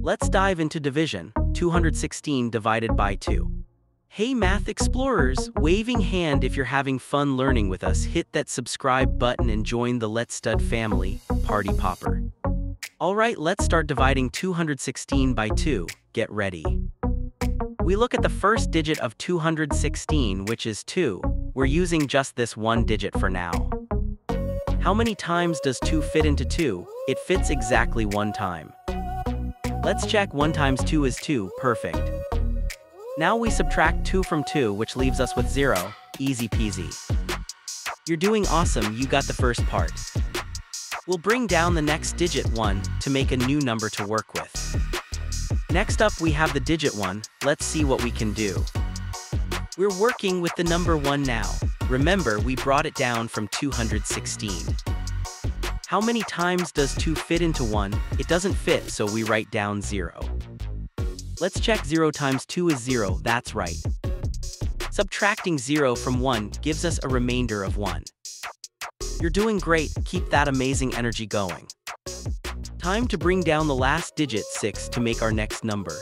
Let's dive into division. 216 divided by 2. Hey math explorers, waving hand if you're having fun learning with us. Hit that subscribe button and join the Let's Stud family, party popper. Alright, let's start dividing 216 by 2. Get ready. We look at the first digit of 216, which is 2. We're using just this one digit for now. How many times does 2 fit into 2? It fits exactly one time. Let's check. 1 times 2 is 2, perfect. Now we subtract 2 from 2, which leaves us with 0, easy peasy. You're doing awesome, you got the first part. We'll bring down the next digit 1 to make a new number to work with. Next up we have the digit 1, let's see what we can do. We're working with the number 1 now. Remember, we brought it down from 216. How many times does 2 fit into 1? It doesn't fit, so we write down 0. Let's check. 0 times 2 is 0, that's right. Subtracting 0 from 1 gives us a remainder of 1. You're doing great, keep that amazing energy going. Time to bring down the last digit 6 to make our next number.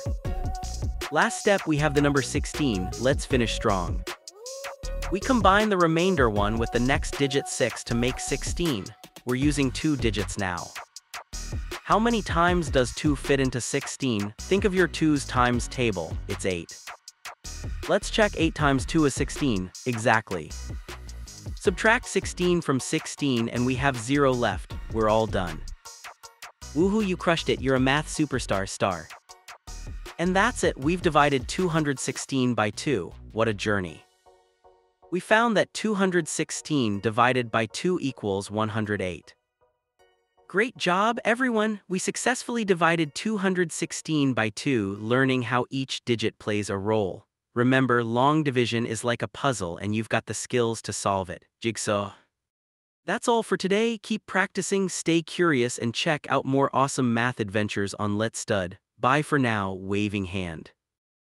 Last step, we have the number 16, let's finish strong. We combine the remainder 1 with the next digit 6 to make 16. We're using 2 digits now. How many times does 2 fit into 16? Think of your 2's times table, it's 8. Let's check. 8 times 2 is 16, exactly. Subtract 16 from 16 and we have 0 left, we're all done. Woohoo, you crushed it, you're a math superstar star. And that's it, we've divided 216 by 2, what a journey. We found that 216 divided by 2 equals 108. Great job, everyone! We successfully divided 216 by 2, learning how each digit plays a role. Remember, long division is like a puzzle and you've got the skills to solve it. Jigsaw. That's all for today. Keep practicing, stay curious, and check out more awesome math adventures on Let's Stud. Bye for now, waving hand.